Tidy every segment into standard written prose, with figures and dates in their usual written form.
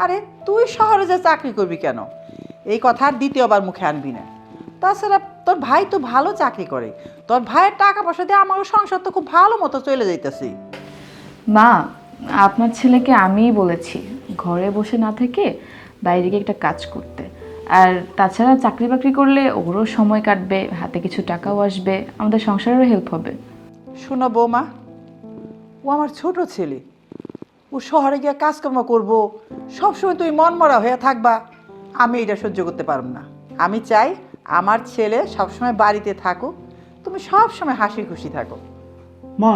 আরে তুই শহরে যে চাকরি করবি কেন, এই কথা আর দ্বিতীয়বার মুখে আনবি না। তাছাড়া তোর ভাই তো ভালো চাকরি করে, তোর ভাইয়ের টাকা পয়সা দিয়ে আমার সংসার তো খুব ভালো মতো চলে যাইতেছি। মা, আপনার ছেলেকে আমিই বলেছি ঘরে বসে না থেকে বাইরে গিয়ে একটা কাজ করতে। আর তাছাড়া চাকরি বাকরি করলে ওরও সময় কাটবে, হাতে কিছু টাকাও আসবে, আমাদের সংসারেরও হেল্প হবে। শোনো বৌমা, ও আমার ছোট ছেলে, ও শহরে গিয়ে কাজকর্ম করবো, সবসময় তুই মনমরা হয়ে থাকবা, আমি এটা সহ্য করতে পারব না। আমি চাই আমার ছেলে সবসময় বাড়িতে থাকুক, তুমি সবসময় হাসি খুশি থাকো। মা,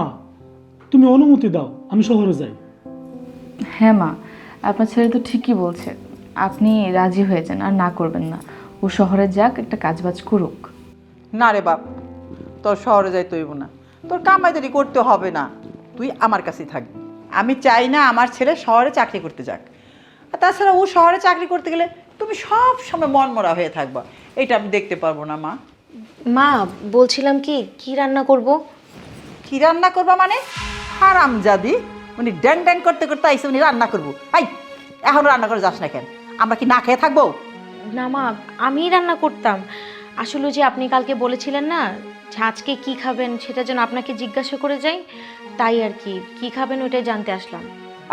তুমি অনুমতি দাও আমি শহরে যাই। হ্যাঁ মা, আপনার ছেলে তো ঠিকই বলছে, আপনি রাজি হয়ে যান আর না করবেন না। ও শহরে যাক, একটা কাজবাজ করুক। না রে বাপ, তোর শহরে যাই তৈব না, তোর কামাইদারি করতে হবে না, তুই আমার কাছেই থাকবি। আমি চাই না আমার ছেলে শহরে চাকরি করতে যাক। আর তাছাড়া ও শহরে চাকরি করতে গেলে তুমি সব সময় মনমরা হয়ে থাকবা, এটা আমি দেখতে পারবো না মা। মা, বলছিলাম কি কি রান্না করব? কি রান্না করবা মানে? হারামজাদি, উনি ড্যাং ড্যাং করতে করতে আইসে উনি রান্না করবো। আই, এখনো রান্না করে যাস না কেন? আমরা কি না খেয়ে থাকবো? না মা, আমিই রান্না করতাম। আসলে যে আপনি কালকে বলেছিলেন না যে আজকে কি খাবেন সেটা যেন আপনাকে জিজ্ঞাসা করে যাই, তাই আর কি, কি খাবেন ওইটাই জানতে আসলাম।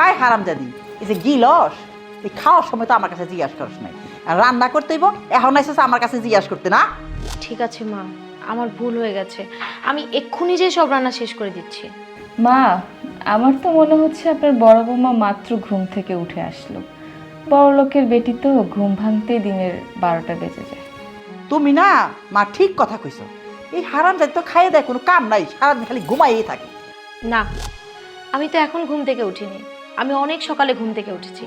আয় হারামজাদি, এই যে গিলস, এই খাওয়ার সময় তো আমার কাছে জিজ্ঞাসা করিস নাই, আর রান্না করতে হইব এখন আইসেস আমার কাছে জিজ্ঞাসা করতে না? ঠিক আছে মা, আমার ভুল হয়ে গেছে, আমি এক্ষুনি যে সব রান্না শেষ করে দিচ্ছি। মা, আমার তো মনে হচ্ছে আপনার বড় বৌমা মাত্র ঘুম থেকে উঠে আসলো। বড় লোকের বেটি তো ঘুম ভাঙতেই দিনের 12টা বেজে যায়। তুমি না মা ঠিক কথা কইছো, এই হারামজাদি তো খাইয়ে দেয় কোনো কাম নাই, সারাদিন খালি ঘুমাইয়েই থাকে। না, আমি তো এখন ঘুম থেকে উঠিনি, আমি অনেক সকালে ঘুম থেকে উঠেছি।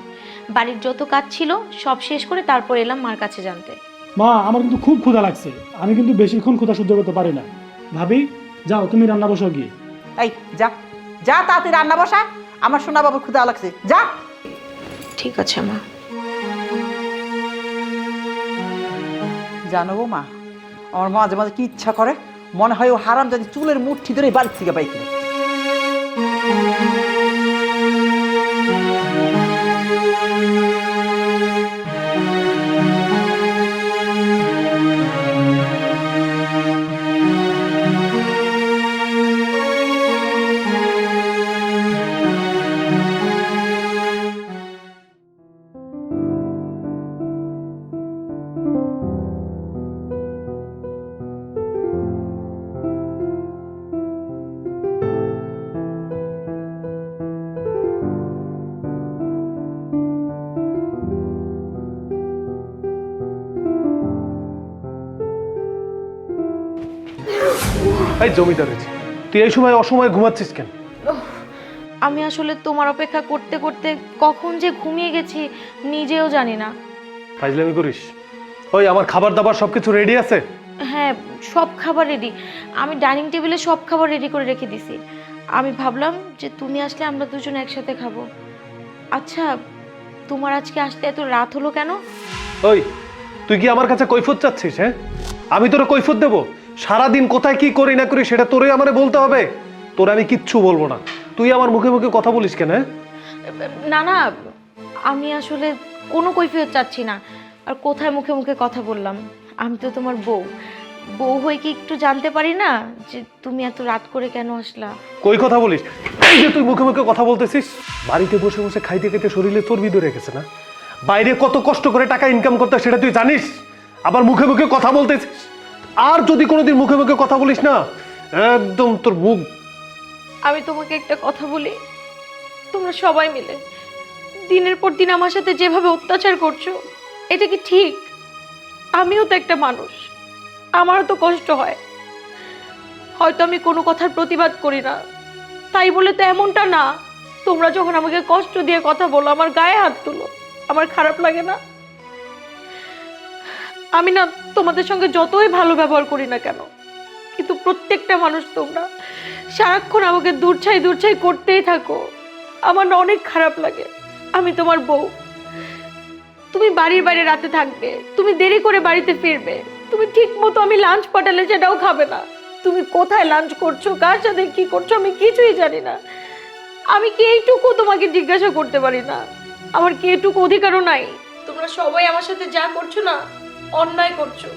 বাড়ির যত কাজ ছিল সব শেষ করে তারপর এলাম মার কাছে জানতে। মা, আমার কিন্তু খুব ক্ষুধা লাগছে, আমি কিন্তু বেশিক্ষণ ক্ষুধা সহ্য করতে পারি না। ভাবি, যাও তুমি রান্না বসাও গিয়ে। এই যা যা, তাড়াতাড়ি রান্না বসা, আমার সোনা বাবুর ক্ষুধা লাগছে, যা। ঠিক আছে মা। জানো মা, আমার মাঝে মাঝে কি ইচ্ছা করে, মনে হয় ও হারামজাদি চুলের মুঠি ধরে বাড়ি থেকে বাইকে। এই জমিদার হয়েছে, তুই এই সময় অসময়ে ঘুমাচ্ছিস কেন? আমি আসলে তোমার অপেক্ষা করতে করতে কখন যে ঘুমিয়ে গেছি নিজেও জানি না। ফাইজলামি করিস? ওই আমার খাবার দাবার সবকিছু রেডি আছে? হ্যাঁ, সব খাবার রেডি, আমি ডাইনিং টেবিলে সব খাবার রেডি করে রেখে দিছি। আমি ভাবলাম যে তুমি আসলে আমরা দুজন একসাথে খাবো। আচ্ছা, তোমার আজকে আসতে এত রাত হলো কেন? ওই, তুই কি আমার কাছে কৈফিয়ত চাচ্ছিস? হ্যাঁ, আমি তোরা কৈফিয়ত দেবো? সারাদিন কোথায় কি করি না করি সেটা তোরে আমারে বলতে হবে? তোর আমি কিচ্ছু বলবো না, তুই আমার মুখে মুখে কথা বলিস কেন? না না, আমি আসলে কোনো কৈফিয়ত চাচ্ছি না। আর কোথায় মুখে মুখে কথা বললাম, আমি তো তোমার বউ, বউ হয়ে কি একটু জানতে পারি না যে তুমি এত রাত করে কেন আসলা? কই কথা বলিস? এই যে তুই মুখে মুখে কথা বলতেছিস, বাড়িতে বসে বসে খাইতে খাইতে শরীরে চর্বি ধরে রেখেছে না? বাইরে কত কষ্ট করে টাকা ইনকাম করতে সেটা তুই জানিস, আবার মুখে মুখে কথা বলতেছিস। আর যদি কোনোদিন মুখে মুখে কথা বলিস না, একদম তোর মুখ। আমি তোমাকে একটা কথা বলি, তোমরা সবাই মিলে দিনের পর দিন আমার সাথে যেভাবে অত্যাচার করছো, এটা কি ঠিক? আমিও তো একটা মানুষ, আমারও তো কষ্ট হয়। হয়তো আমি কোনো কথার প্রতিবাদ করি না, তাই বলে তো এমনটা না তোমরা যখন আমাকে কষ্ট দিয়ে কথা বলো, আমার গায়ে হাত তুলো, আমার খারাপ লাগে না? আমি না তোমাদের সঙ্গে যতই ভালো ব্যবহার করি না কেন, কিন্তু প্রত্যেকটা মানুষ তোমরা সারাক্ষণ আমাকে দূরছাই করতেই থাকো, আমার না অনেক খারাপ লাগে। আমি তোমার বউ, তুমি বাড়ির বাইরে রাতে থাকবে, তুমি দেরি করে বাড়িতে ফিরবে, তুমি ঠিক মতো আমি লাঞ্চ পাঠালে সেটাও খাবে না। তুমি কোথায় লাঞ্চ করছো, কার সাথে কি করছো, আমি কিছুই জানি না। আমি কি এইটুকু তোমাকে জিজ্ঞাসা করতে পারি না? আমার কি এটুকু অধিকারও নাই? তোমরা সবাই আমার সাথে যা করছো না, অন্যায় করছো।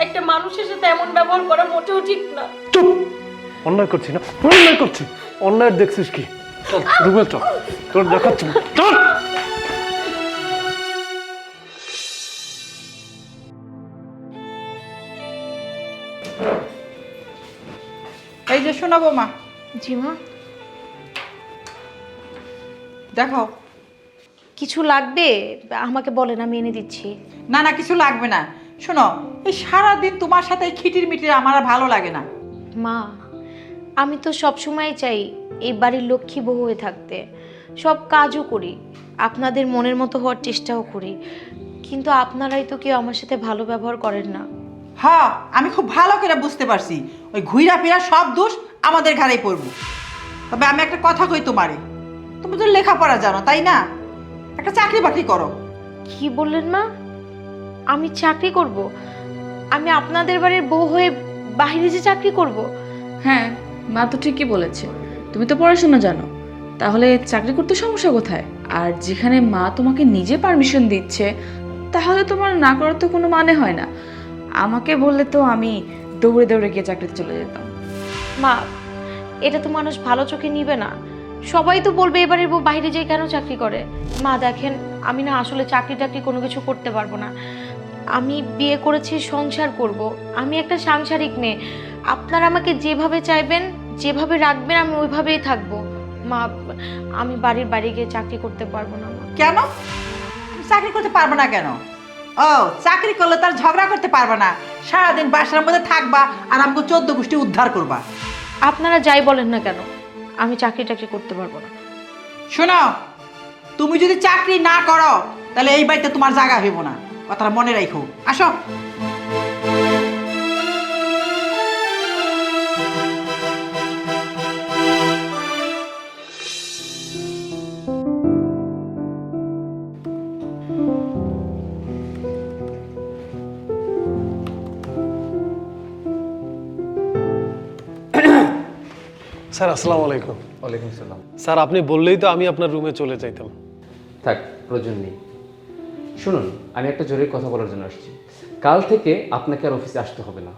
একটা মানুষের সাথে এমন ব্যবহার করা মোটেও ঠিক না। চুপ! অন্যায় করছি না, অন্যায় করছি। অন্যায় দেখছিস কি? চল রুমে চল, তোর দেখাচ্ছি না। চল। এই যে শোনা বৌমা, জি মা। দেখো। কিছু লাগবে আমাকে বলেন, আমি এনে দিচ্ছি। না না, কিছু লাগবে না। শোনো, এই সারাদিন তোমার সাথে এই খিটির মিটির আমার আর ভালো লাগে না। মা, আমি তো সব সময় চাই এই বাড়ির লক্ষ্মী বউ হয়ে থাকতে। সব কাজও করি, আপনাদের মনের মতো হওয়ার চেষ্টাও করি, কিন্তু আপনারাই তো কেউ আমার সাথে ভালো ব্যবহার করেন না। হ্যাঁ, আমি খুব ভালো করে বুঝতে পারছি ওই ঘুইরা ফিরা সব দোষ আমাদের ঘাড়েই পড়বো। তবে আমি একটা কথা কই তোমারে, তুমি তো লেখাপড়া জানো তাই না? একটা চাকরি বাকরি করো। কি বললেন মা? আমি চাকরি করব? আমি আপনাদের বাড়ির বউ হয়ে বাইরে যে চাকরি করব? হ্যাঁ, মা তো ঠিকই বলেছে, তুমি তো পড়াশোনা জানো, তাহলে চাকরি করতে সমস্যা কোথায়? আর যেখানে মা তোমাকে নিজে পারমিশন দিচ্ছে, তাহলে তোমার না করার তো কোনো মানে হয় না। আমাকে বললে তো আমি দৌড়ে দৌড়ে গিয়ে চাকরিতে চলে যেতাম। মা, এটা তো মানুষ ভালো চোখে নিবে না। সবাই তো বলবে এবারের বউ বাইরে যেয়ে কেন চাকরি করে। মা দেখেন, আমি না আসলে চাকরি টাকরি কোনো কিছু করতে পারবো না। আমি বিয়ে করেছি, সংসার করব। আমি একটা সাংসারিক মেয়ে। আপনারা আমাকে যেভাবে চাইবেন, যেভাবে রাখবেন, আমি ওইভাবেই থাকবো। মা, আমি বাড়ির বাইরে গিয়ে চাকরি করতে পারবো না মা। কেন তুমি চাকরি করতে পারবে না কেন? ও, চাকরি করলে তার ঝগড়া করতে পারবে না, সারাদিন বাসার মধ্যে থাকবা আর আমাকে 14 গোষ্ঠী উদ্ধার করবা। আপনারা যাই বলেন না কেন, আমি চাকরি টাকরি করতে পারবো না। শোনো, তুমি যদি চাকরি না করো তাহলে এই বাড়িতে তোমার জায়গা হইব না, কথাটা মনে রাখো। আসো। স্যার আসসালামু আলাইকুম। ওয়ালাইকুম সালাম। স্যার আপনি বললেই তো আমি আপনার রুমে চলে যাইতাম। থাক, প্রয়োজন নেই। শুনুন, আমি একটা জরুরি কথা বলার জন্য আসছি। কাল থেকে আপনাকে আর অফিসে আসতে হবে না।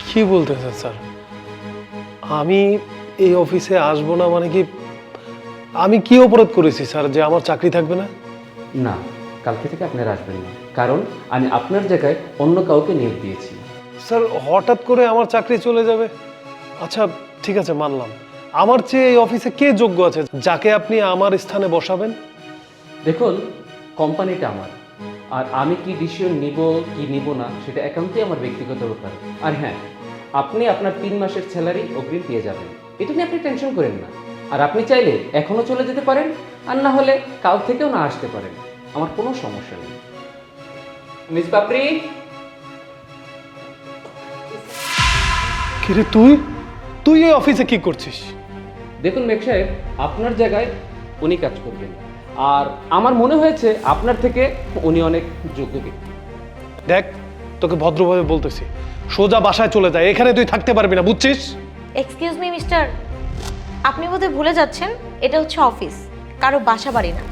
কি বলতেছেন স্যার? আমি এই অফিসে আসবো না মানে কি? আমি কি অপরাধ করেছি স্যার যে আমার চাকরি থাকবে না? না, কালকে থেকে আপনারা আসবেন না, কারণ আমি আপনার জায়গায় অন্য কাউকে নিয়োগ দিয়েছি। স্যার হঠাৎ করে আমার চাকরি চলে যাবে? আচ্ছা ঠিক আছে, মানলাম। আমার চেয়ে এই অফিসে কে যোগ্য আছে যাকে আপনি আমার স্থানে বসাবেন? দেখুন, কোম্পানিটা আমার, আর আমি কি ডিসিশন নিব কি নিব না সেটা একান্তই আমার ব্যক্তিগত ব্যাপার। আর হ্যাঁ, আপনি আপনার 3 মাসের স্যালারি অগ্রিম পেয়ে যাবেন, এটা নিয়ে আপনি টেনশন করেন না। আর আপনি চাইলে এখনও চলে যেতে পারেন, আর না হলে কাল থেকেও না আসতে পারেন, আমার কোনো সমস্যা নেই। মিস পাপড়ি। কিরে তুই তুই এই অফিসে কি করছিস? দেখুন মেঘ সাহেব, আপনার জায়গায় উনি কাজ করবেন, আর আমার মনে হয়েছে আপনার থেকে উনি অনেক যোগ্য ব্যক্তি। দেখ, তোকে ভদ্রভাবে বলতেছি, সোজা বাসায় চলে যায়, এখানে তুই থাকতে পারবি না, বুঝছিস? এক্সকিউজ মি মিস্টার, আপনি বোধহয় ভুলে যাচ্ছেন এটা হচ্ছে অফিস, কারো বাসা বাড়ি না।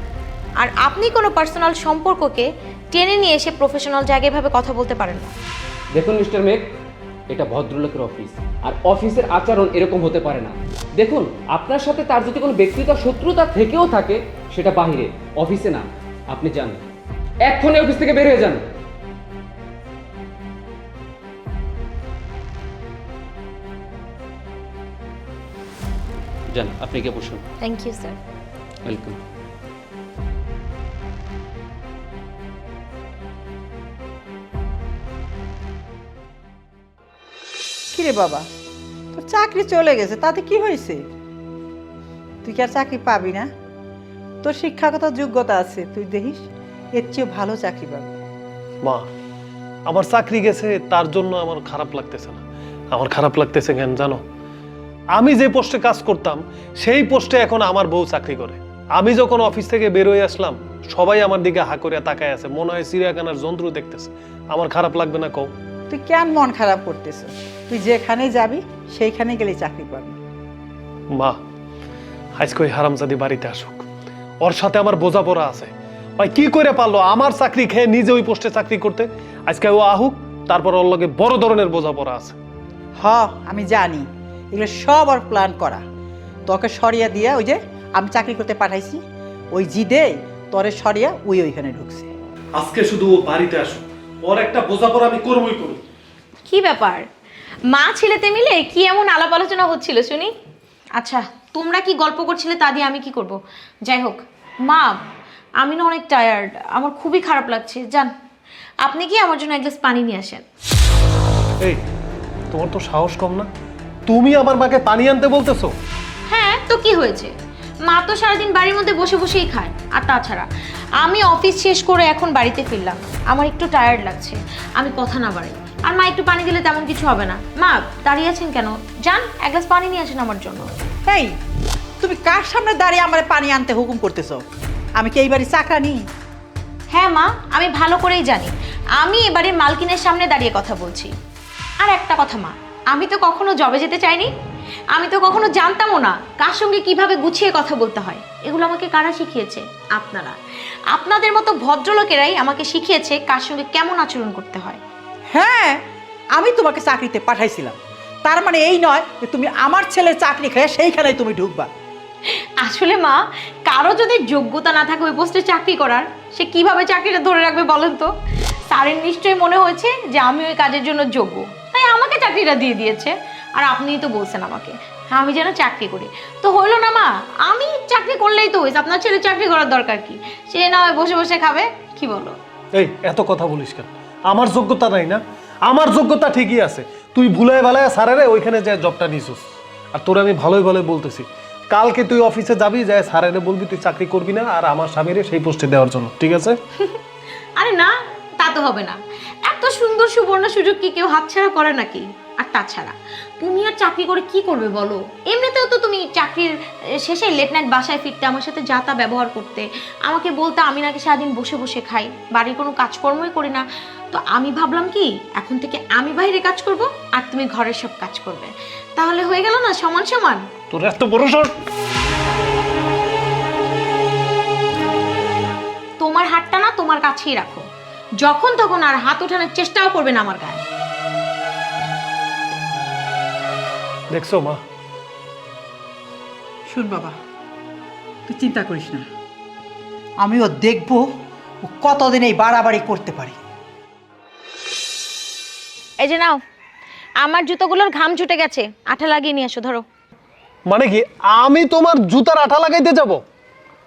আর আপনি কোনো পার্সোনাল সম্পর্ককে টেনে নিয়ে এসে প্রফেশনাল জায়গায় ভাবে কথা বলতে পারেন না। দেখুন মিস্টার মেঘ, এটা ভদ্রলোকের অফিস, আর অফিসের আচরণ এরকম হতে পারে না। দেখুন, আপনার সাথে তার যদি কোনো ব্যক্তিগত শত্রুতা থেকেও থাকে সেটা বাহিরে, অফিসে না। আপনি যান, এক্ষুনি অফিস থেকে বের হয়ে যান। যান, আপনি গিয়ে বসুন। Thank you sir. ওয়েলকাম। কিরে বাবা, তোর চাকরি চলে গেছে, তাতে কি হয়েছে? তুই কি আর চাকরি পাবি না? তোর শিক্ষাগত যোগ্যতা আছে, তুই দেখিস এর চেয়ে ভালো চাকরি পাবি। মা, আমার চাকরি গেছে তার জন্য আমার খারাপ লাগতেছে না। আমার খারাপ লাগতেছে কেন জানো? আমি যে পোস্টে কাজ করতাম সেই পোস্টে এখন আমার বউ চাকরি করে। আমি যখন অফিস থেকে বের হয়ে আসলাম, সবাই আমার দিকে হা করে তাকায় আছে, মনে হয় চিড়িয়াখানার জন্তু দেখতেছে। আমার খারাপ লাগবে না কও? তুই কেন মন খারাপ করতেছ? তুই যেখানে যাবি সেইখানে গেলে চাকরি পাবি। মা, আজকে ওই হারামজাদি বাড়িতে আসুক, ওর সাথে আমার বোঝাপড়া আছে। ভাই কি করে পারলো আমার চাকরি খেয়ে নিজে ওই পোস্টে চাকরি করতে? আজকে ও আহুক, তারপর ওর লগে বড় ধরনের বোঝাপড়া আছে। হ, আমি জানি এগুলো সব আর প্ল্যান করা। তোকে সরিয়া দিয়া ওই যে আমি চাকরি করতে পাঠাইছি, ওই জিদে তোরে সরিয়া ওইখানে ঢুকছে। আজকে শুধু ও বাড়িতে আসুক, ওর একটা বোঝাপড়া আমি করবই করব। কি ব্যাপার, মা ছেলেতে মিলে কি এমন আলাপ আলোচনা হচ্ছিল শুনি? আচ্ছা, তোমরা কি গল্প করছিলে তা দিয়ে আমি কি করব? যাই হোক মা, আমি না অনেক টায়ার্ড, আমার খুবই খারাপ লাগছে। যান, আপনি কি আমার জন্য এক গ্লাস পানি নিয়ে আসেন? এই, তোমার তো সাহস কম না? তুমি আমার মাকে পানি আনতে বলতেছো? হ্যাঁ, তো কি হয়েছে? মা তো সারাদিন বাড়ির মধ্যে বসে বসেই খায়। আর তাছাড়া আমি অফিস শেষ করে এখন বাড়িতে ফিরলাম, আমার একটু টায়ার্ড লাগছে, আমি কথা না বাড়াই। আর মা একটু পানি দিলে তেমন কিছু হবে না। মা, দাঁড়িয়ে আছেন কেন? যান, এক গ্লাস পানি নিয়ে আসেন আমার জন্য। এই, তুমি কার সামনে দাঁড়িয়ে আমার পানি আনতে হুকুম করতেছো? আমি কি এই বাড়ি চাকরানি? হ্যাঁ মা, আমি ভালো করেই জানি আমি এবারে মালকিনের সামনে দাঁড়িয়ে কথা বলছি। আর একটা কথা মা, আমি তো কখনো জবে যেতে চাইনি, আমি তো কখনো জানতামও না কার সঙ্গে কিভাবে গুছিয়ে কথা বলতে হয়। এগুলো আমাকে কারা শিখিয়েছে? আপনারা। আপনাদের মতো ভদ্রলোকেরাই আমাকে শিখিয়েছে কার সঙ্গে কেমন আচরণ করতে হয়। হ্যাঁ, আমি তোমাকে চাকরিতে পাঠাইছিলাম, তার মানে এই নয় যে তুমি আমার ছেলের চাকরি খেয়ে সেইখানেই তুমি ঢুকবা। আসলে মা, কারো যদি যোগ্যতা না থাকে ওই পোস্টে চাকরি করার, সে কিভাবে চাকরিটা ধরে রাখবে বলেন তো? স্যারের নিশ্চয়ই মনে হয়েছে যে আমি ওই কাজের জন্য যোগ্য, তাই আমাকে চাকরিটা দিয়ে দিয়েছে। আর আপনিই তো বলছেন আমাকে আমি যেন চাকরি করি, তো হইলো না মা? আমি চাকরি করলেই তো হয়েছে, আপনার ছেলে চাকরি করার দরকার কি? সে না হয় বসে বসে খাবে, কি বলো? এই, এত কথা বলিস কেন? আমার যোগ্যতা নাই না? আমার যোগ্যতা ঠিকই আছে। তুই ভুলায় ভালায় স্যারেরে ওইখানে যে জবটা নিছিস। আর তোর আমি ভালোই ভালোই বলতেছি, কালকে তুই অফিসে যাবি, যায় স্যারেরে বলবি তুই চাকরি করবি না আর আমার স্বামীরে সেই পোস্টে দেওয়ার জন্য, ঠিক আছে? আরে না, তা তো হবে না। এত সুন্দর সুবর্ণ সুযোগ কি কেউ হাতছাড়া করে নাকি? আর তাছাড়া তুমি আর চাকরি করে কি করবে বলো? এমনিতেও তো তুমি চাকরির শেষে লেট নাইট বাসায় ফিরতে, আমার সাথে যা তা ব্যবহার করতে, আমাকে বলতে আমি নাকি সারাদিন বসে বসে খাই, বাড়ির কোনো কাজকর্মই করি না। তো আমি ভাবলাম কি, এখন থেকে আমি বাইরে কাজ করব আর তুমি ঘরের সব কাজ করবে, তাহলে হয়ে গেল না সমান সমান? তোর এত বড় সর! তোমার হাতটা না তোমার কাছেই রাখো, যখন তখন আর হাত ওঠানোর চেষ্টাও করবে না আমার গায়ে। দেখছো মা? শুন বাবা, তুই চিন্তা করিস না, আমিও দেখবো ও কতদিন এই বাড়াবাড়ি করতে পারি। এই যে নাও, আমার জুতোগুলোর ঘাম ছুটে গেছে, আঠা লাগিয়ে নিয়ে এসো। ধরো। মানে কি, আমি তোমার জুতার আঠা লাগাইতে যাব?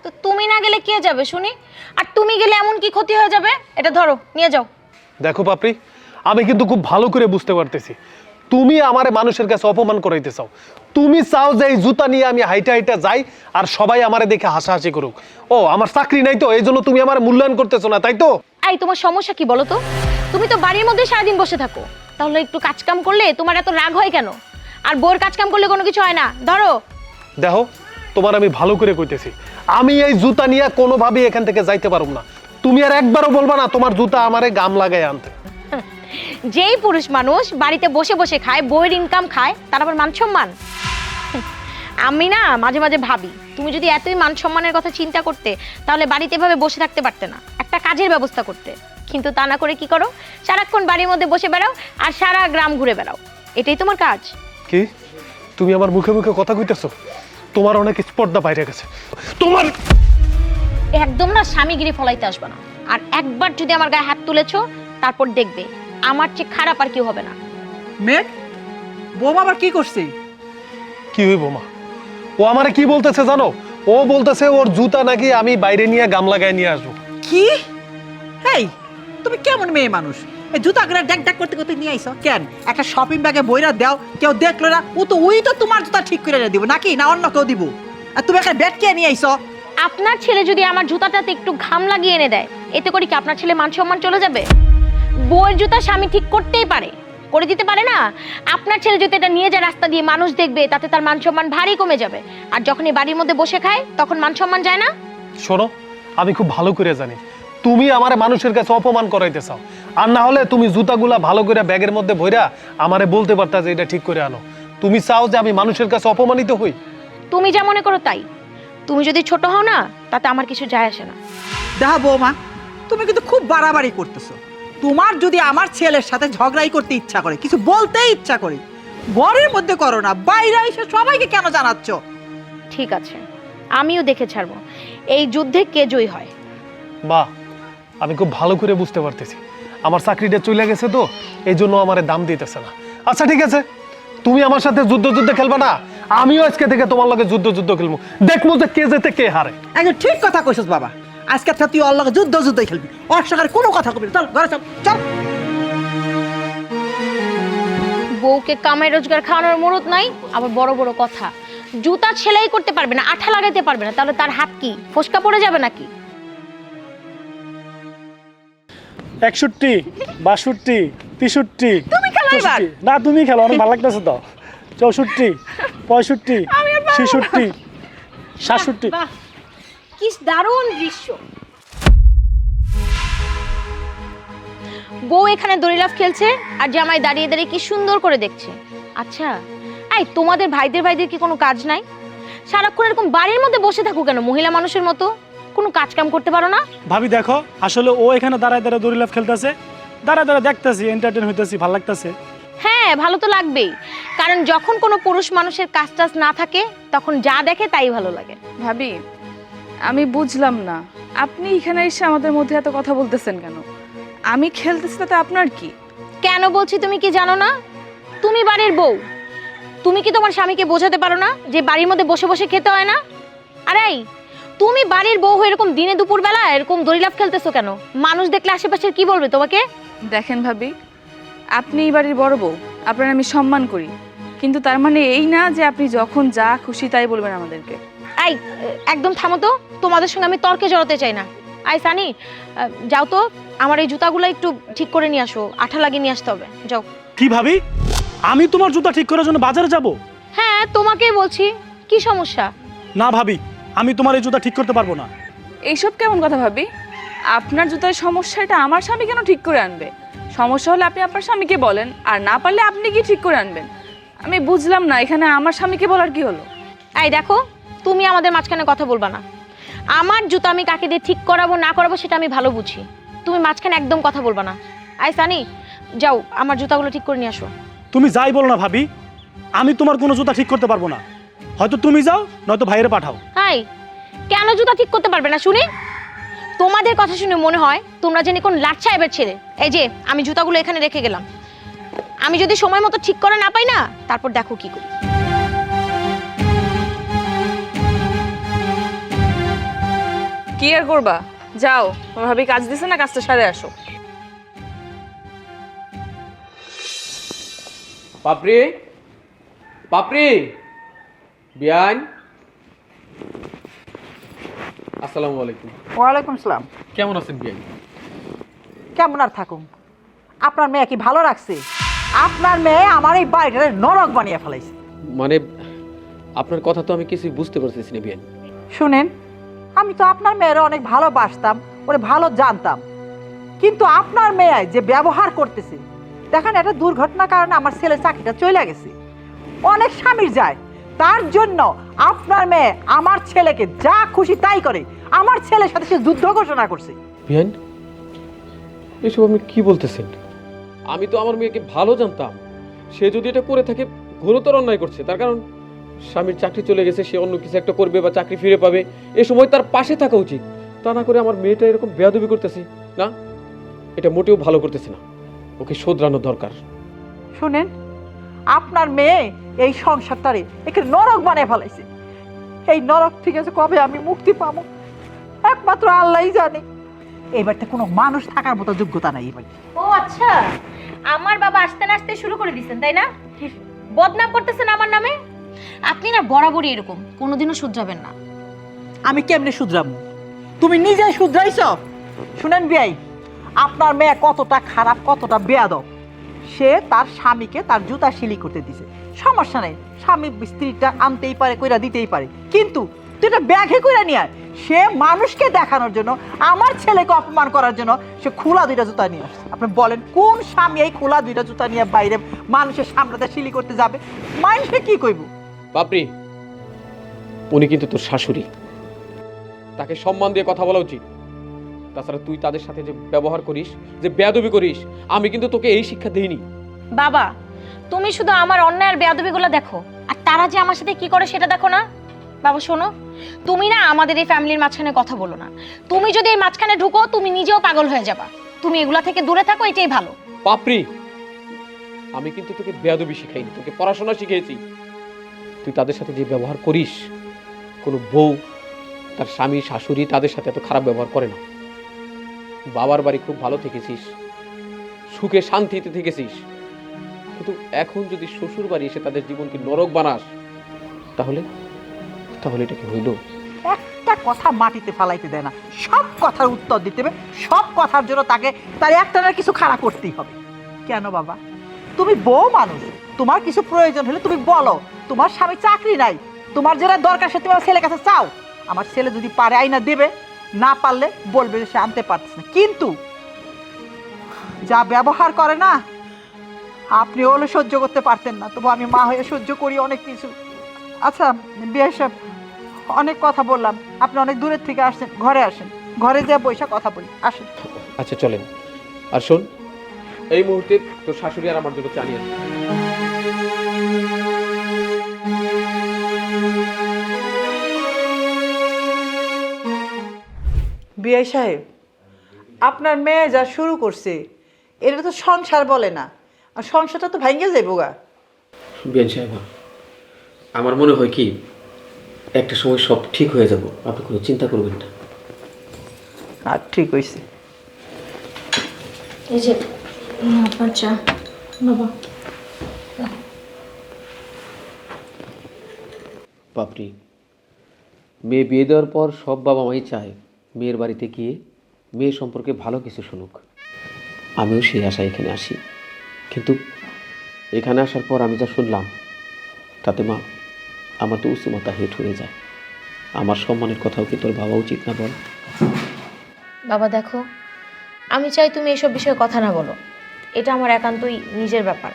তো তুমি না গেলে কে যাবে শুনি? আর তুমি গেলে এমন কি ক্ষতি হয়ে যাবে? এটা ধরো, নিয়ে যাও। দেখো পাপড়ি, আমি কিন্তু খুব ভালো করে বুঝতে পারতেছি তুমি আমারে মানুষের কাছে অপমান করাইতে চাও। তুমি চাও যে এই জুতা নিয়ে আমি হাইটা হাইটা যাই আর সবাই আমারে দেখে হাসাহাসি করুক। ও, আমার চাকরি নাই তো এই জন্য তুমি আমার মূল্যায়ন করতেছো না, তাই তো? এই, তোমার সমস্যা কি বলো তো? তুমি তো বাড়ির মধ্যে সারাদিন বসে থাকো, তাহলে একটু কাজকাম করলে তোমার এত রাগ হয় কেন? আর বোর কাজকাম করলে কোনো কিছু হয় না। ধরো। দেখো, তোমার আমি ভালো করে কইতেছি, আমি এই জুতা নিয়ে কোনোভাবেই এখান থেকে যাইতে পারব না। তুমি আর একবারও বলবা না তোমার জুতা আমারে গাম লাগাই আনতে। যেই পুরুষ মানুষ বাড়িতে বসে বসে খায়, বইয়ের ইনকাম খায়, তার আবার মান সম্মান? আমি না মাঝে মাঝে ভাবি, তুমি যদি এতই মান সম্মানের কথা চিন্তা করতে, তাহলে বাড়িতে এভাবে বসে থাকতে পারতে না, একটা কাজের ব্যবস্থা করতে। কিন্তু তা না করে কি করো? সারাক্ষণ বাড়ির মধ্যে বসে বেড়াও আর সারা গ্রাম ঘুরে বেড়াও। এটাই তোমার কাজ? কি তুমি আমার মুখে মুখে কথা কইতেছো? তোমার অনেক স্পর্ধা বাইরে গেছে। তোমার একদম না স্বামীগিরি ফলাইতে আসবে না। আর একবার যদি আমার গায়ে হাত তুলেছো, তারপর দেখবে আমার চেয়ে খারাপ আর কেউ হবে না। মেঘ, বৌমা আবার কি করছে? কি হইব মা? ও আমারে কি বলতেছে জানো? ও বলতেছে ওর জুতা নাকি আমি বাইরে নিয়ে গাম লাগায় নিয়ে আসবো। কি? এই, তুমি কেমন মেয়ে মানুষ? এই জুতাগুলো ড্যাক ড্যাক করতে করতে নিয়ে আইছো কেন? একটা শপিং ব্যাগে বইরা দাও, কেউ দেখলো না, ওই তো তোমার জুতা ঠিক করে দিব নাকি, না অন্য কেউ দিব? আর তুমি একটা ব্যাট কে নিয়ে আইছো? আপনার ছেলে যদি আমার জুতাটাতে একটু ঘাম লাগিয়ে এনে দেয়, এতে করে কি আপনার ছেলে মান সম্মান চলে যাবে? বউয়ের জুতা স্বামী ঠিক করতেই পারে, করে দিতে পারে না? আপনার ছেলে যদি এটা নিয়ে যায় রাস্তা দিয়ে, মানুষ দেখবে, তাতে তার মান সম্মান ভারী কমে যাবে। আর যখন এই বাড়ির মধ্যে বসে খায়, তখন মান সম্মান যায় না? শোনো, আমি খুব ভালো করে জানি তুমি আমারে মানুষের কাছে অপমান করাইতে চাও। আর না হলে তুমি জুতাগুলা ভালো করে ব্যাগের মধ্যে ভইরা আমারে বলতে পারতা যে এটা ঠিক করে আনো। তুমি চাও যে আমি মানুষের কাছে অপমানিত হই? তুমি যা মনে করো তাই। তুমি যদি ছোট হও না, তাতে আমার কিছু যায় আসে না। দেখো বৌমা, তুমি কিন্তু খুব বাড়াবাড়ি করতেছো। তোমার যদি আমার ছেলের সাথে ঝগড়াই করতে ইচ্ছা করে, কিছু বলতে ইচ্ছা করে, ঘরের মধ্যে করো না, বাইরে এসে সবাইকে কেন জানাচ্ছ? ঠিক আছে, আমিও দেখে ছাড়বো এই যুদ্ধে কে জয়ী হয়। বাহ, আমি খুব ভালো করে বুঝতে পারতেছি আমার চাকরিটা চলে গেছে, তো এই জন্য আমার দাম দিতেছে না। আচ্ছা ঠিক আছে, তুমি আমার সাথে যুদ্ধ খেলবা না, আমিও আজকে থেকে তোমার লগে যুদ্ধ খেলবো, দেখবো যে কে যেতে কে হারে। একদম ঠিক কথা কইছিস বাবা, আজকে থেকে তুই ওর লগে যুদ্ধই খেলবি, ওর সঙ্গে আর কোনো কথা কবি না। চল ঘরে চল, চল। বউকে কামাই রোজগার খাওয়ানোর মুরত নাই, আবার বড় বড় কথা। জুতা সেলাই করতে পারবে না, আঠা লাগাইতে পারবে না, তাহলে তার হাত কি ফসকা পড়ে যাবে নাকি? 61, 62, 63, তুমি খেলো এবার। 64 না তুমি খেলো, অনেক ভালো লাগতেছে তো। 64, 65, 66, 67। বাহ, কি দারুণ দৃশ্য। বউ এখানে দড়িলাফ খেলছে আর জামাই দাঁড়িয়ে দাঁড়িয়ে কি সুন্দর করে দেখছে। আচ্ছা, এই তোমাদের ভাইদের কি কোনো কাজ নাই? সারাক্ষণ এরকম বাড়ির মধ্যে বসে থাকো কেন মহিলা মানুষের মতো? কোনো কাজ কাম করতে পারো না? ভাবি দেখো, আসলে ও এখানে দাঁড়ায় দড়ি লাফ খেলতেছে, দাঁড়ায় দেখতেছি, এন্টারটেইন হইতেছি, ভালো লাগতেছে। হ্যাঁ, ভালো তো লাগবেই, কারণ যখন কোনো পুরুষ মানুষের কাজ টাজ না থাকে তখন যা দেখে তাই ভালো লাগে। ভাবি, আমি বুঝলাম না আপনি এখানে এসে আমাদের মধ্যে এত কথা বলতেছেন কেন? আমি খেলতেছি তাতে আপনার কি? কেন বলছি তুমি কি জানো না? তুমি বাড়ির বউ, তুমি কি তোমার স্বামীকে বোঝাতে পারো না যে বাড়ির মধ্যে বসে বসে খেতে হয় না? আরে তুমি বাড়ির বউ হয়ে এরকম দিনে দুপুর বেলা এরকম দড়িলাফ খেলতেছো কেন? মানুষ দেখলে আশেপাশের কি বলবে তোমাকে? দেখেন ভাবি, আপনি এই বাড়ির বড় বউ, আপনার আমি সম্মান করি, কিন্তু তার মানে এই না যে আপনি যখন যা খুশি তাই বলবেন আমাদেরকে। এই একদম থামো তো, তোমাদের সঙ্গে আমি তর্কে জড়াতে চাই না। আই সানি, যাও তো আমার এই জুতাগুলো একটু ঠিক করে নিয়ে আসো, আঠা লাগিয়ে নিয়ে আসতে হবে, যাও। কি ভাবি, আমি তোমার জুতা ঠিক করার জন্য বাজারে যাব? হ্যাঁ, তোমাকেই বলছি, কি সমস্যা? না ভাবি, আমি তোমার এই জুতা ঠিক করতে পারবো না। এইসব কেমন কথা ভাবি? আপনার জুতার সমস্যা, এটা আমার স্বামী কেন ঠিক করে আনবে? সমস্যা হলে আপনি আপনার স্বামীকে বলেন, আর না পারলে আপনি কি ঠিক করে আনবেন? আমি বুঝলাম না এখানে আমার স্বামীকে বলার কি হলো? এই দেখো, তুমি আমাদের মাঝখানে কথা বলবা না। আমার জুতা আমি কাকে দিয়ে ঠিক করাবো না করাবো সেটা আমি ভালো বুঝি, তুমি মাঝখানে একদম কথা বলবা না। আই সানি, যাও আমার জুতাগুলো ঠিক করে নিয়ে আসো। তুমি যাই বলো না ভাবি, আমি তোমার কোনো জুতা ঠিক করতে পারবো না। হয়তো তুমি যাও, নয়তো ভাইয়ের পাঠাও। হাই, কেন জুতা ঠিক করতে পারবে না শুনি? তোমাদের কথা শুনে মনে হয় তোমরা জানি কোন লাট সাহেবের ছেলে। এই যে আমি জুতাগুলো এখানে রেখে গেলাম, আমি যদি সময় মতো ঠিক করে না পাই না, তারপর দেখো কি করি। কি আর করবা, যাও, ভাবি কাজ দিছে না, কাজটা সারে আসো। পাপড়ি, পাপড়ি, বিয়ান, আসসালামু আলাইকুম। ওয়ালাইকুম সালাম। কেমন আছেন বিয়ান? কেমন আর থাকুম, আপনার মেয়ে কি ভালো রাখছে? আপনার মেয়ে আমার এই বাড়িটারে নরক বানিয়ে ফেলাইছে। মানে আপনার কথা তো আমি কিছুই বুঝতে পারতেছি না বিয়ান। শুনেন, আমি তো আপনার মেয়ের অনেক ভালোবাসতাম, ওরে ভালো জানতাম, কিন্তু আপনার মেয়ে যে ব্যবহার করতেছে, দেখেন একটা দুর্ঘটনার কারণে আমার ছেলের চাকরিটা চলে গেছে। অনেক স্বামীর যায়, তার জন্য আপনার মেয়ে আমার ছেলেকে যা খুশি তাই করে, আমার ছেলের সাথে সে যুদ্ধ ঘোষণা করছে। বিয়ান, এসব আপনি কি বলতেছেন? আমি তো আমার মেয়েকে ভালো জানতাম, সে যদি এটা করে থাকে ঘোরতর অন্যায় করছে। তার কারণ স্বামীর চাকরি চলে গেছে, সে অন্য কিছু একটা করবে বা চাকরি ফিরে পাবে, এ সময় তার পাশে থাকা উচিত। তা না করে আমার মেয়েটা এরকম বেয়াদবি করতেছে না, এটা মোটেও ভালো করতেছে না, ওকে শোধরানোর দরকার। শুনেন, আপনার মেয়ে এই সংসারটারে একে নরক বানিয়ে ফেলাইছে। এই নরক থেকে যে কবে আমি মুক্তি পাবো একমাত্র আল্লাহই জানে। এই বাড়িতে কোনো মানুষ থাকার মতো যোগ্যতা নাই এই বাড়ি। ও আচ্ছা, আমার বাবা আসতে না আসতে শুরু করে দিয়েছেন তাই না? বদনাম করতেছেন আমার নামে। আপনি না বরাবরই এরকম, কোনোদিনও শুধরাবেন না। আমি কেমনে শুধরাবো? তুমি নিজেই শুধরাইছ। শুনেন বিয়াই, আপনার মেয়ে কতটা খারাপ, কতটা বেয়াদব। সে তার স্বামীকে তার জুতা সিলি করতে দিছে, সমস্যা নেই, স্বামী স্ত্রীটা আনতেই পারে, কইরা দিতেই পারে, কিন্তু তুই এটা ব্যাগে কইরা নিয়ে আয়। সে মানুষকে দেখানোর জন্য, আমার ছেলেকে অপমান করার জন্য সে খোলা দুইটা জুতা নিয়ে আসছে। আপনি বলেন কোন স্বামী এই খোলা দুইটা জুতা নিয়ে বাইরে মানুষের সামনে সিলি করতে যাবে? মানুষে কি কইব? বাপরি, উনি কিন্তু তোর শাশুড়ি, তাকে সম্মান দিয়ে কথা বলা উচিত। তাছাড়া তুই তাদের সাথে যে ব্যবহার করিস, যে বেয়াদবি করিস, আমি কিন্তু তোকে এই শিক্ষা দেইনি। বাবা, তুমি শুধু আমার অন্যায় আর বেয়াদবিগুলো দেখো, আর তারা যে আমার সাথে কি করে সেটা দেখো না। বাবা শোনো, তুমি না আমাদের এই ফ্যামিলির মাঝখানে কথা বলো না। তুমি যদি এই মাঝখানে ঢুকো, তুমি নিজেও পাগল হয়ে যাবা। তুমি এগুলা থেকে দূরে থাকো, এটাই ভালো। পাপড়ি, আমি কিন্তু তোকে বেয়াদবি শিখাইনি, তোকে পড়াশোনা শিখিয়েছি। তুই তাদের সাথে যে ব্যবহার করিস, কোনো বউ তার স্বামী শাশুড়ি তাদের সাথে এত খারাপ ব্যবহার করে না। বাবার বাড়ি খুব ভালো থেকেছিস, সুখে শান্তিতে থেকেছিস, কিন্তু এখন যদি শ্বশুর বাড়ি এসে তাদের জীবনকে নরক বানাস, তাহলে তাহলে এটা কি হইল? একটা কথা মাটিতে ফালাইতে দেয় না, সব কথার উত্তর দিতে হবে। সব কথার জন্য তাকে তার একটা না কিছু খারাপ করতেই হবে। কেন বাবা, তুমি বউ মানুষ, তোমার কিছু প্রয়োজন হলে তুমি বলো। তোমার স্বামী চাকরি নাই, তোমার যেটা দরকার সে তোমার ছেলের কাছে চাও। আমার ছেলে যদি পারে আইনা দেবে, না পারলে বলবে যে সে আনতে পারছে না। কিন্তু যা ব্যবহার করে না, আপনি হলে সহ্য করতে পারতেন না, তবু আমি মা হয়ে সহ্য করি অনেক কিছু। আচ্ছা বিয়ে সাহেব, অনেক কথা বললাম, আপনি অনেক দূরের থেকে আসছেন, ঘরে আসেন, ঘরে যা বৈশা কথা বলি, আসেন। আচ্ছা চলেন। আর শোন, এই মুহূর্তে তোর শাশুড়ি আর আমার জন্য চা নিয়ে আসবে। বিয়ে সাহেব, আপনার মেয়ে যা শুরু করছে এটা তো সংসার বলে না, আর সংসারটা তো ভাঙ্গে যাইবো গা। বিয়ান সাহেব, আমার মনে হয় কি একটা সময় সব ঠিক হয়ে যাব, আপনি কোনো চিন্তা করবেন না। আর ঠিক হয়েছে। এই যে আপনার চা বাবা। বাপরি, মেয়ে বিয়ে দেওয়ার পর সব বাবা মাই চায় মেয়ের বাড়িতে গিয়ে মেয়ে সম্পর্কে ভালো কিছু শুনুক। আমিও সেই আশায় এখানে আসি, কিন্তু এখানে আসার পর আমি যা শুনলাম তাতে মা আমার তো উচ্চমাতা হেট হয়ে যায়। আমার সম্মানের কথাও কি তোর ভাবা উচিত না বল? বাবা দেখো, আমি চাই তুমি এসব বিষয়ে কথা না বলো। এটা আমার একান্তই নিজের ব্যাপার,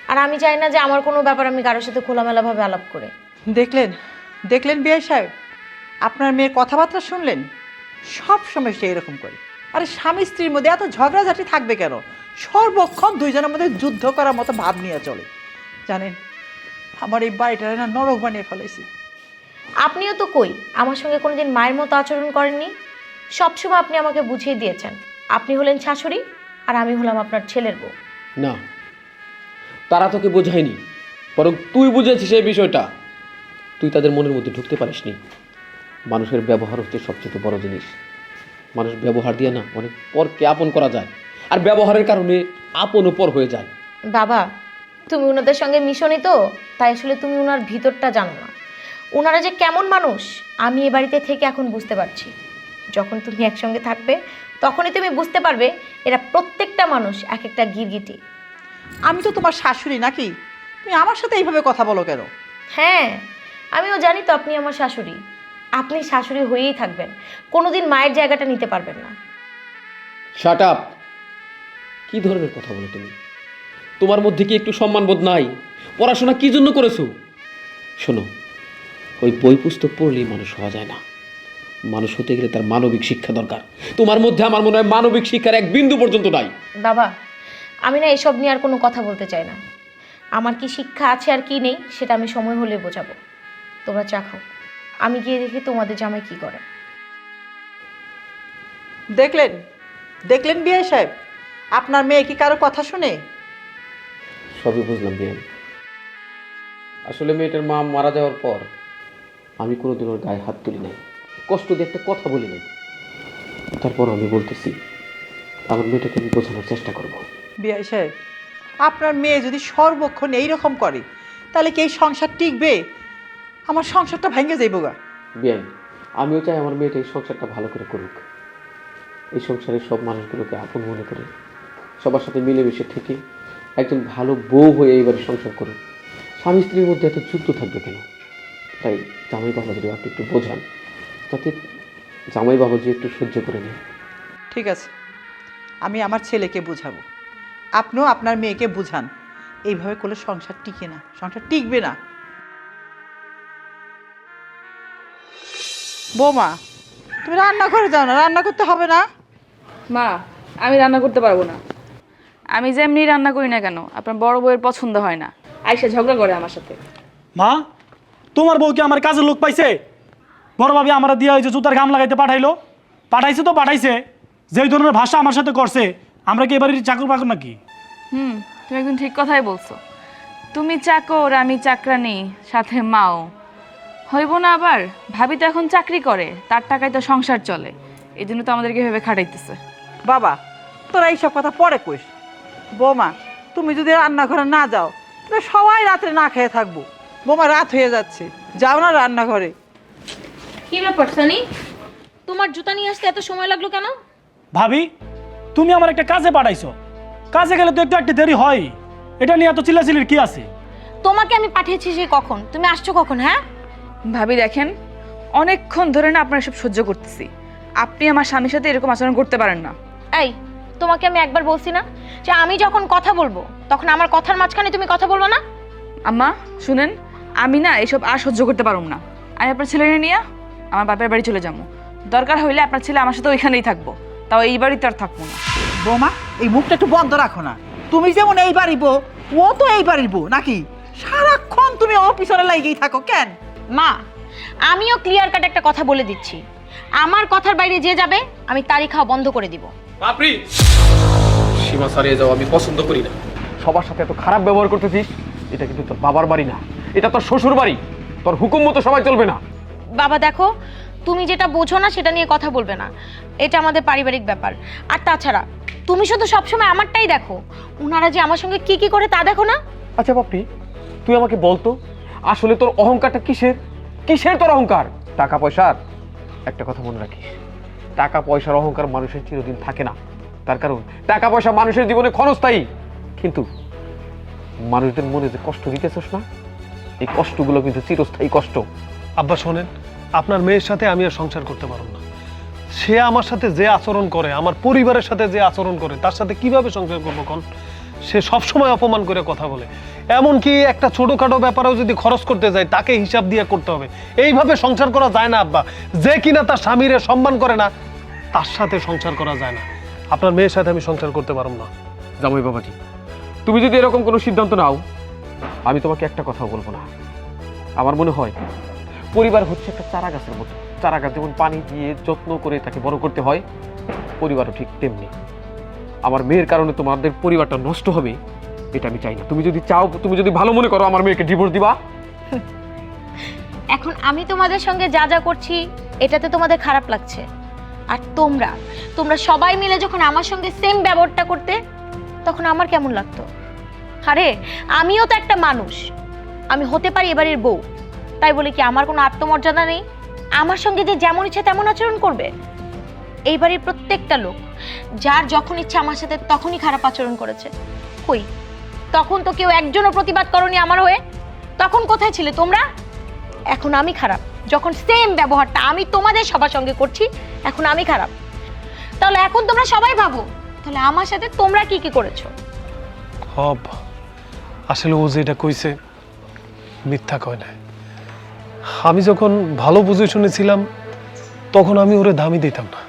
আর আমি চাই না যে আমার কোনো ব্যাপার আমি কারোর সাথে খোলামেলাভাবে আলাপ করে। দেখলেন দেখলেন বিয়ে সাহেব, আপনার মেয়ের কথাবার্তা শুনলেন? সব সময় সে এরকম করে। আরে স্বামী স্ত্রীর মধ্যে এত ঝগড়াঝাটি থাকবে কেন? সর্বক্ষণ দুইজনের মধ্যে যুদ্ধ করার মতো ভাব নিয়ে চলে। জানেন, আমার এই বাড়িটা না নরক বানিয়ে ফেলাইছি। আপনিও তো কই আমার সঙ্গে কোনোদিন মায়ের মতো আচরণ করেননি। সবসময় আপনি আমাকে বুঝিয়ে দিয়েছেন আপনি হলেন শাশুড়ি আর আমি হলাম আপনার ছেলের বউ। না, তারা তোকে বোঝায়নি, বরং তুই বুঝেছিস এই বিষয়টা। তুই তাদের মনের মধ্যে ঢুকতে পারিসনি। মানুষের ব্যবহার হচ্ছে সবচেয়ে বড় জিনিস। মানুষ ব্যবহার দিয়ে না অনেক পরকে আপন করা যায়, আর ব্যবহারের কারণে আপনও পর হয়ে যায়। বাবা, তুমি ওনাদের সঙ্গে মিশনি তো, তাই আসলে তুমি ওনার ভিতরটা জানো না। ওনারা যে কেমন মানুষ আমি এ বাড়িতে থেকে এখন বুঝতে পারছি। যখন তুমি একসঙ্গে থাকবে তখনই তুমি বুঝতে পারবে এরা প্রত্যেকটা মানুষ এক একটা গিরগিটি। আমি তো তোমার শাশুড়ি নাকি? তুমি আমার সাথে এইভাবে কথা বলো কেন? হ্যাঁ, আমিও জানি তো আপনি আমার শাশুড়ি। আপনি শাশুড়ি হয়েই থাকবেন, কোনোদিন মায়ের জায়গাটা নিতে পারবেন না। Shut up! কি ধরনের কথা বলো তুমি? তোমার মধ্যে কি একটু সম্মানবোধ নাই? পড়াশোনা কি জন্য করেছো? শোনো, ওই বই পুস্তক পড়লেই মানুষ হওয়া যায় না। মানুষ হতে গেলে তার মানবিক শিক্ষা দরকার। তোমার মধ্যে আমার মনে হয় মানবিক শিক্ষার এক বিন্দু পর্যন্ত নাই। বাবা, আমি না এসব নিয়ে আর কোনো কথা বলতে চাই না। আমার কি শিক্ষা আছে আর কি নেই সেটা আমি সময় হলে বোঝাবো। তোমরা চা খাও, আমি গিয়ে দেখি তোমাদের জামাই কি করে। দেখলেন দেখলেন বিয়ে সাহেব, আপনার মেয়ে কি কারো কথা শুনে? সবই বুঝলাম বিয়ান। আসলে মেয়েটার মা মারা যাওয়ার পর আমি কোনোদিন ওর গায়ে হাত তুলি নাই, কষ্ট দিয়ে একটা কথা বলি নাই। তারপর আমি বলতেছি আমার মেয়েটাকে আমি বোঝানোর চেষ্টা করব। বিয়ে সাহেব, আপনার মেয়ে যদি সর্বক্ষণ এইরকম করে তাহলে কি এই সংসার টিকবে? আমার সংসারটা ভেঙে যাইব গা। বিয়ান, আমিও চাই আমার মেয়েটা এই সংসারটা ভালো করে করুক। এই সংসারের সব মানুষগুলোকে আপন মনে করে সবার সাথে মিলেমিশে থেকে একজন ভালো বউ হয়ে এইবারে সংসার করুক। স্বামী স্ত্রীর মধ্যে এত যুদ্ধ থাকবে কেন? তাই জামাই বাবা যদি আপনি একটু বোঝান, যাতে জামাই বাবাজি একটু সহ্য করে নেয়। ঠিক আছে, আমি আমার ছেলেকে বুঝাবো, আপনিও আপনার মেয়েকে বুঝান। এইভাবে করলে সংসার টিকে না, সংসার টিকবে না। বৌমা, তুমি রান্না করে যাও না, রান্না করতে হবে না? মা, আমি রান্না করতে পারবো না। আমি যেমনি রান্না করি না কেন আপনার বড় বউয়ের পছন্দ হয় না, আইসা ঝগড়া করে আমার সাথে। মা, তোমার বউ কি আমার কাজের লোক পাইছে? বড় ভাবি আমার দিয়া হয়েছে জুতার ঘাম লাগাইতে পাঠাইলো। পাঠাইছে তো পাঠাইছে, যেই ধরনের ভাষা আমার সাথে করছে, আমরা কি এবারে চাকর পাকর নাকি? তুমি একদম ঠিক কথাই বলছো। তুমি চাকর, আমি চাকরানি, সাথে মাও হইব না। আবার ভাবি তো এখন চাকরি করে, তার টাকায় তো সংসার চলে, এই জন্য তো আমাদেরকে ভেবে খাটাইতেছে। বাবা, তোরা এইসব কথা পরে কইস। বৌমা, তুমি যদি রান্নাঘরে না যাও তাহলে সবাই রাত্রে না খেয়ে থাকবো। বৌমা, রাত হয়ে যাচ্ছে, যাও না রান্নাঘরে। কি ব্যাপার সানি, তোমার জুতা নিয়ে আসতে এত সময় লাগলো কেন? ভাবি, তুমি আমার একটা কাজে পাঠাইছো, কাজে গেলে তো একটু একটু দেরি হয়, এটা নিয়ে এত চিল্লাচিল্লির কি আছে? তোমাকে আমি পাঠিয়েছি সে কখন, তুমি আসছো কখন? হ্যাঁ ভাবি দেখেন, অনেকক্ষণ ধরে না আপনার সব সহ্য করতেছি, আপনি আমার স্বামীর সাথে এরকম আচরণ করতে পারেন না। এই, তোমাকে আমি একবার বলছি না যে আমি যখন কথা বলবো তখন আমার কথার মাঝখানে তুমি কথা বলবো না? আম্মা শুনেন, আমি না এসব আর সহ্য করতে পারুম না। আমি আপনার ছেলেকে নিয়ে আমার বাপের বাড়ি চলে যাবো, দরকার হইলে আপনার ছেলে আমার সাথে ওইখানেই থাকবো, তাও এই বাড়িতে আর থাকবো না। বৌমা, এই মুখটা একটু বন্ধ রাখো না। তুমি যেমন এই বাড়ির বউ, ও তো এই বাড়ির বউ নাকি? সারাক্ষণ তুমি ওর পিছনে লাগিয়েই থাকো কেন? মা, আমিও ক্লিয়ার কাট একটা কথা বলে দিচ্ছি, আমার কথার বাইরে যে যাবে আমি তারই খাওয়া বন্ধ করে দিব। বাপরি, সীমা ছাড়িয়ে যাও আমি পছন্দ করি না। সবার সাথে এত খারাপ ব্যবহার করতেছিস, এটা কিন্তু তোর বাবার বাড়ি না, এটা তোর শ্বশুর বাড়ি। তোর হুকুম মতো সবাই চলবে না। বাবা দেখো, তুমি যেটা বোঝো না সেটা নিয়ে কথা বলবে না, এটা আমাদের পারিবারিক ব্যাপার। আর তাছাড়া তুমি শুধু সবসময় আমারটাই দেখো, উনারা যে আমার সঙ্গে কি কি করে তা দেখো না। আচ্ছা বাপরি, তুই আমাকে বলতো আসলে তোর অহংকারটা কিসের? কিসের তোর অহংকার? টাকা পয়সার? একটা কথা মনে রাখিস, টাকা পয়সার অহংকার মানুষের চিরদিন থাকে না। তার কারণ টাকা পয়সা মানুষের জীবনে ক্ষণস্থায়ী, কিন্তু মানুষদের মনে যে কষ্ট দিতেছস না, এই কষ্টগুলো কিন্তু চিরস্থায়ী কষ্ট। আব্বা শোনেন, আপনার মেয়ের সাথে আমি আর সংসার করতে পারবো না। সে আমার সাথে যে আচরণ করে, আমার পরিবারের সাথে যে আচরণ করে, তার সাথে কিভাবে সংসার করবো কোন? সে সবসময় অপমান করে কথা বলে, এমনকি একটা ছোটখাটো ব্যাপারেও যদি খরচ করতে যায় তাকে হিসাব দিয়ে করতে হবে। এইভাবে সংসার করা যায় না আব্বা। যে কিনা তার স্বামীর সম্মান করে না, তার সাথে সংসার করা যায় না। আপনার মেয়ের সাথে আমি সংসার করতে পারবো না। জামাই বাবাজি, তুমি যদি এরকম কোনো সিদ্ধান্ত নাও, আমি তোমাকে একটা কথা বলবো না। আমার মনে হয় পরিবার হচ্ছে একটা চারা গাছের মতো, চারা গাছ যেমন পানি দিয়ে যত্ন করে তাকে বড় করতে হয়, পরিবারও ঠিক তেমনি। আমার মেয়ের কারণে তোমাদের পরিবারটা নষ্ট হবে, এটা আমি চাই না। তুমি যদি চাও, তুমি যদি ভালো মনে করো আমার মেয়েকে ডিভোর্স দিবা। এখন আমি তোমাদের সঙ্গে যা যা করছি এটাতে তোমাদের খারাপ লাগছে, আর তোমরা তোমরা সবাই মিলে যখন আমার সঙ্গে সেম ব্যবহারটা করতে তখন আমার কেমন লাগতো? আরে আমিও তো একটা মানুষ, আমি হতে পারি এবারের বউ, তাই বলে কি আমার কোনো আত্মমর্যাদা নেই? আমার সঙ্গে যে যেমন ইচ্ছে তেমন আচরণ করবে? এই বাড়ির প্রত্যেকটা লোক যার যখন ইচ্ছা আমার সাথে তখনই খারাপ আচরণ করেছে। কই, তখন তো কেউ একজনও প্রতিবাদ করনি আমার হয়ে। তখন কোথায় ছিলে তোমরা? এখন আমি খারাপ যখন সেম ব্যবহারটা আমি তোমাদের সবার সঙ্গে করছি, এখন আমি খারাপ। তাহলে এখন তোমরা সবাই ভাবো, তাহলে আমার সাথে তোমরা কি কি করেছো? হব, আসলে ও যেটা কইছে মিথ্যা কয় না। আমি যখন ভালো বুঝে শুনেছিলাম তখন আমি ওরে দামি দিতাম না।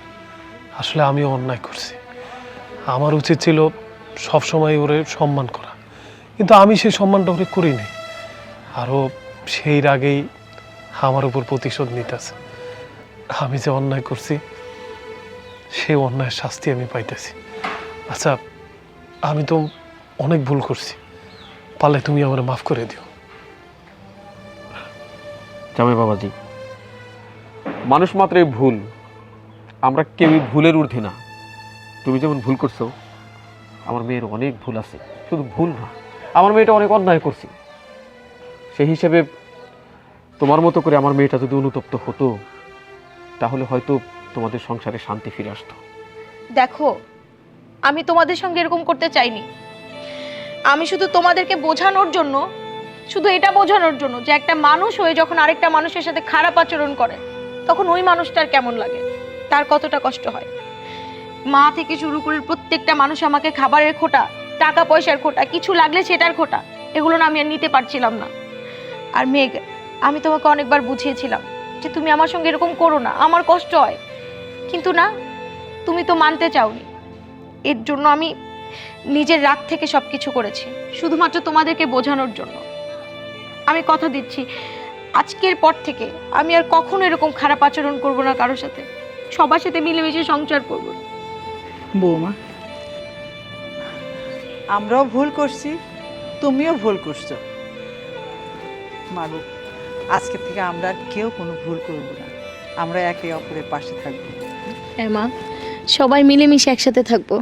আসলে আমি অন্যায় করছি, আমার উচিত ছিল সবসময় ওরে সম্মান করা, কিন্তু আমি সেই সম্মানটা ওরে করিনি। আরও সেই রাগেই আমার উপর প্রতিশোধ নিতেছে। আমি যে অন্যায় করছি সেই অন্যায়ের শাস্তি আমি পাইতেছি। আচ্ছা, আমি তো অনেক ভুল করছি, পারলে তুমি আমার মাফ করে দিও। জামাই বাবাজি, মানুষ মাত্রই ভুল, আমরা কেউই ভুলের ঊর্ধ্বে না। তুমি যেমন ভুল করছো, আমার মেয়ের অনেক ভুল আছে। শুধু ভুল না, আমার মেয়েটা অনেক অন্যায় করছে। সেই হিসেবে তোমার মতো করে আমার মেয়েটা যদি অনুতপ্ত হতো, তাহলে হয়তো তোমাদের সংসারে শান্তি ফিরে আসতো। দেখো, আমি তোমাদের সঙ্গে এরকম করতে চাইনি। আমি শুধু তোমাদেরকে বোঝানোর জন্য, শুধু এটা বোঝানোর জন্য যে একটা মানুষ হয়ে যখন আরেকটা মানুষের সাথে খারাপ আচরণ করে তখন ওই মানুষটার কেমন লাগে, তার কতটা কষ্ট হয়। মা থেকে শুরু করে প্রত্যেকটা মানুষ আমাকে খাবারের খোটা, টাকা পয়সার খোটা, কিছু লাগলে সেটার খোটা, এগুলো না আমি আর নিতে পারছিলাম না। আর মেঘ, আমি তোমাকে অনেকবার বুঝিয়েছিলাম যে তুমি আমার সঙ্গে এরকম করো না, আমার কষ্ট হয়, কিন্তু না, তুমি তো মানতে চাওনি। এর জন্য আমি নিজের রাগ থেকে সব কিছু করেছি, শুধুমাত্র তোমাদেরকে বোঝানোর জন্য। আমি কথা দিচ্ছি, আজকের পর থেকে আমি আর কখনো এরকম খারাপ আচরণ করব না কারোর সাথে, সবার সাথে মিলেমিশে সংসার করব। বৌমা, আমরাও ভুল করছি, তুমিও ভুল করছো। মাগো, আজকে থেকে আমরা আর কেউ কোনো ভুল করব না, আমরা একে অপরের পাশে থাকবো। হ্যাঁ মা, সবাই মিলেমিশে একসাথে থাকবো।